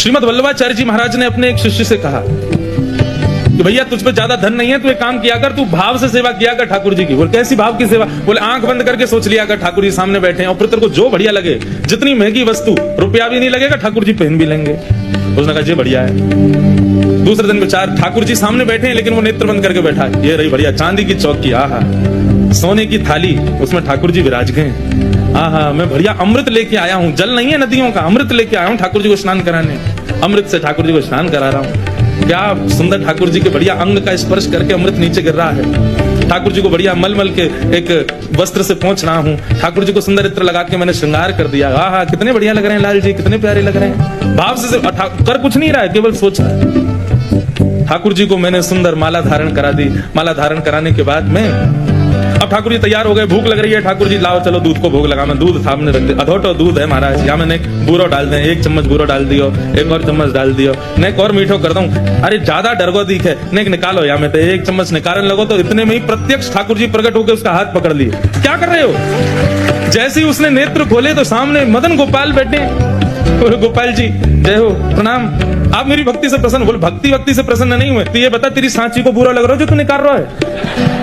श्रीमद वल्लभाचार्य जी महाराज ने अपने एक शिष्य से कहा कि भैया तुझ पे ज्यादा धन नहीं है, तू एक काम किया कर, तू भाव से सेवा किया कर ठाकुर जी की। बोले कैसी भाव की सेवा? बोले आंख बंद करके सोच लिया कर ठाकुर जी सामने बैठे हैं और फिर तेरे को जो बढ़िया लगे, जितनी महंगी वस्तु, रुपया भी नहीं लगेगा, ठाकुर जी पहन भी लेंगे। उसने कहा जी बढ़िया है। दूसरे दिन विचार, ठाकुर जी सामने बैठे हैं लेकिन वो नेत्र बंद करके बैठा है। ये रही बढ़िया चांदी की चौकी, आहा, सोने की थाली, उसमें ठाकुर जी विराज गए। आहा, मैं बढ़िया अमृत लेके आया हूँ, जल नहीं है नदियों का, अमृत लेके आया हूँ ठाकुर जी को स्नान कराने। अमृत से ठाकुर जी को स्नान करा रहा हूँ। क्या सुंदर ठाकुर जी के बढ़िया अंग का स्पर्श करके अमृत नीचे गिर रहा है। ठाकुर जी को बढ़िया मलमल के एक वस्त्र से पहुंच रहा हूँ। ठाकुर जी को सुंदर इत्र लगा के मैंने श्रृंगार कर दिया। आहा, कितने बढ़िया लग रहे हैं लाल जी, कितने प्यारे लग रहे हैं। भाव से कर कुछ नहीं रहा है, केवल सोच रहा है। ठाकुर जी को मैंने सुंदर माला धारण करा दी। माला धारण कराने के बाद में अब ठाकुर जी तैयार हो गए, भूख लग रही है। ठाकुर जी लाओ चलो दूध को भोग लगा। मैं दूध सामने रख दे, अधोटो दूध है महाराज, या मैंने बूरो डाल दे, एक चम्मच बूरो डाल दियो, एक और चम्मच डाल दियो, नेक और मीठो कर दूं। अरे ज्यादा डरगो दिख है, नेक निकालो, या मैं तो एक चम्मच निकालने लगो तो इतने में ही प्रत्यक्ष ठाकुर जी प्रकट होकर उसका हाथ पकड़ लिए। क्या कर रहे हो? जैसे ही उसने नेत्र खोले तो सामने मदन गोपाल बैठे। गोपाल जी जय हो, प्रणाम, आप मेरी भक्ति से प्रसन्न? बोले भक्ति से प्रसन्न नहीं हुए, तो ये बता तेरी सांची को बुरा लग रहा है जो तू निकाल रहा है?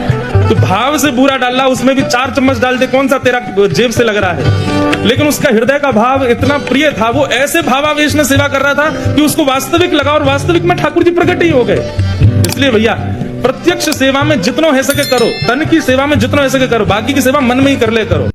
तो भाव से बुरा डाला, उसमें भी 4 चम्मच डाल दे, कौन सा तेरा जेब से लग रहा है? लेकिन उसका हृदय का भाव इतना प्रिय था, वो ऐसे भावावेश में सेवा कर रहा था कि उसको वास्तविक लगा और वास्तविक में ठाकुर जी प्रकट ही हो गए। इसलिए भैया प्रत्यक्ष सेवा में जितना हो सके करो, तन की सेवा में जितना हो सके करो, बाकी की सेवा मन में ही कर ले करो।